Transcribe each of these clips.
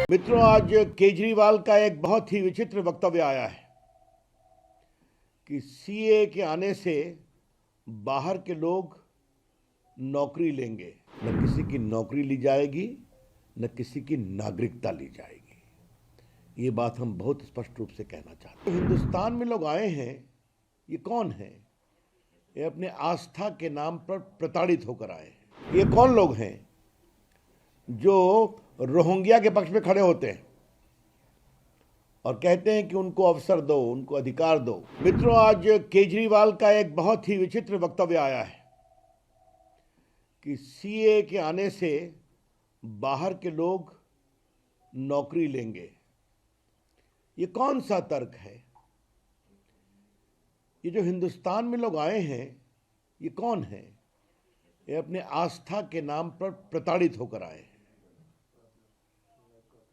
मित्रों, आज केजरीवाल का एक बहुत ही विचित्र वक्तव्य आया है कि सीए के आने से बाहर के लोग नौकरी लेंगे। न किसी की नौकरी ली जाएगी, न किसी की नागरिकता ली जाएगी। ये बात हम बहुत स्पष्ट रूप से कहना चाहते हैं। हिंदुस्तान में लोग आए हैं, ये कौन है? ये अपने आस्था के नाम पर प्रताड़ित होकर आए हैं। ये कौन लोग हैं जो रोहिंग्या के पक्ष में खड़े होते हैं और कहते हैं कि उनको अवसर दो, उनको अधिकार दो? मित्रों, आज केजरीवाल का एक बहुत ही विचित्र वक्तव्य आया है कि सीए के आने से बाहर के लोग नौकरी लेंगे। ये कौन सा तर्क है? ये जो हिंदुस्तान में लोग आए हैं, ये कौन है? ये अपने आस्था के नाम पर प्रताड़ित होकर आए हैं।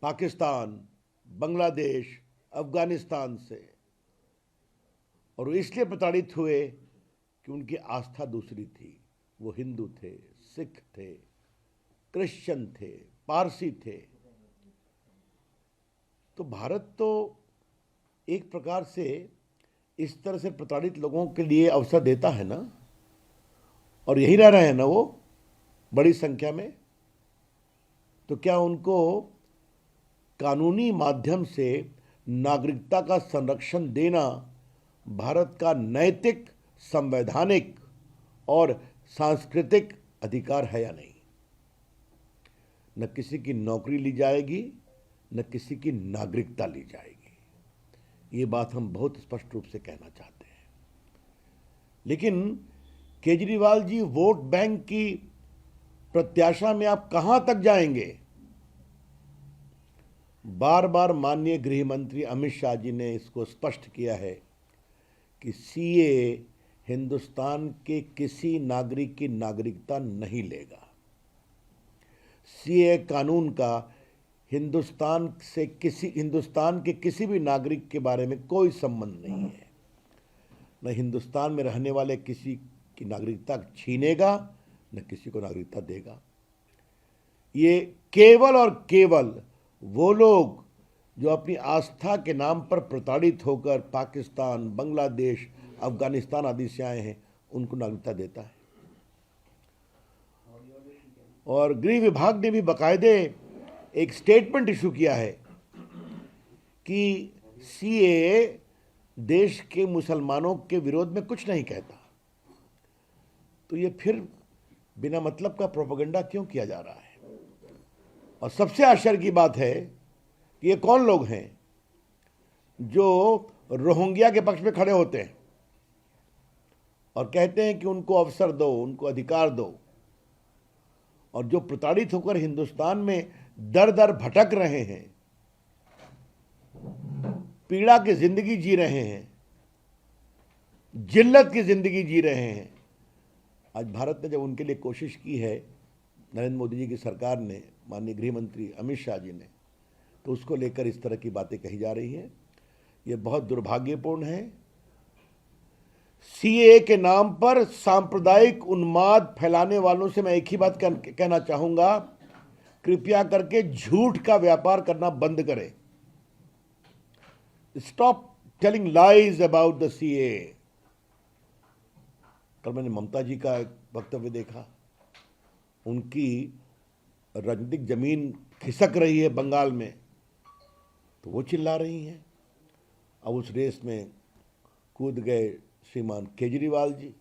पाकिस्तान, बांग्लादेश, अफगानिस्तान से, और वो इसलिए प्रताड़ित हुए कि उनकी आस्था दूसरी थी। वो हिंदू थे, सिख थे, क्रिश्चियन थे, पारसी थे। तो भारत तो एक प्रकार से इस तरह से प्रताड़ित लोगों के लिए अवसर देता है ना, और यही रह रहे हैं ना वो बड़ी संख्या में। तो क्या उनको कानूनी माध्यम से नागरिकता का संरक्षण देना भारत का नैतिक, संवैधानिक और सांस्कृतिक अधिकार है या नहीं? न किसी की नौकरी ली जाएगी, न किसी की नागरिकता ली जाएगी। ये बात हम बहुत स्पष्ट रूप से कहना चाहते हैं। लेकिन केजरीवाल जी, वोट बैंक की प्रत्याशा में आप कहां तक जाएंगे? बार बार माननीय गृह मंत्री अमित शाह जी ने इसको स्पष्ट किया है कि सीए हिंदुस्तान के किसी नागरिक की नागरिकता नहीं लेगा। सीए कानून का हिंदुस्तान के किसी भी नागरिक के बारे में कोई संबंध नहीं है। न हिंदुस्तान में रहने वाले किसी की नागरिकता छीनेगा, न किसी को नागरिकता देगा। ये केवल और केवल वो लोग जो अपनी आस्था के नाम पर प्रताड़ित होकर पाकिस्तान, बांग्लादेश, अफगानिस्तान आदि से आए हैं, उनको नागरिकता देता है। और गृह विभाग ने भी बाकायदे एक स्टेटमेंट इशू किया है कि सीए देश के मुसलमानों के विरोध में कुछ नहीं कहता। तो ये फिर बिना मतलब का प्रोपेगेंडा क्यों किया जा रहा है? और सबसे आश्चर्य की बात है कि ये कौन लोग हैं जो रोहिंग्या के पक्ष में खड़े होते हैं और कहते हैं कि उनको अवसर दो, उनको अधिकार दो, और जो प्रताड़ित होकर हिंदुस्तान में दर दर भटक रहे हैं, पीड़ा की जिंदगी जी रहे हैं, जिल्लत की जिंदगी जी रहे हैं। आज भारत ने जब उनके लिए कोशिश की है, नरेंद्र मोदी जी की सरकार ने, माननीय गृह मंत्री अमित शाह जी ने, तो उसको लेकर इस तरह की बातें कही जा रही हैं। ये बहुत दुर्भाग्यपूर्ण है। सीए के नाम पर सांप्रदायिक उन्माद फैलाने वालों से मैं एक ही बात कहना चाहूंगा, कृपया करके झूठ का व्यापार करना बंद करें। Stop telling lies about the CA. कल मैंने ममता जी का एक वक्तव्य देखा। उनकी राजनीतिक जमीन खिसक रही है बंगाल में, तो वो चिल्ला रही हैं। अब उस रेस में कूद गए श्रीमान केजरीवाल जी,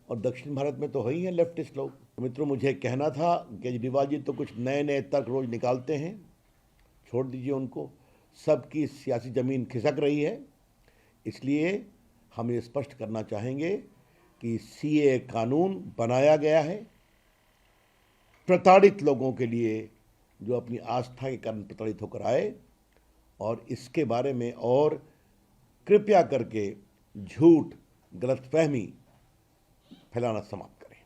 और दक्षिण भारत में तो है ही हैं लेफ्टिस्ट लोग। मित्रों, मुझे कहना था, केजरीवाल जी तो कुछ नए नए तर्क रोज निकालते हैं, छोड़ दीजिए उनको। सबकी सियासी जमीन खिसक रही है, इसलिए हम ये स्पष्ट करना चाहेंगे कि सीए कानून बनाया गया है प्रताड़ित लोगों के लिए, जो अपनी आस्था के कारण प्रताड़ित होकर आए, और इसके बारे में और कृपया करके झूठ, गलतफहमी फैलाना समाप्त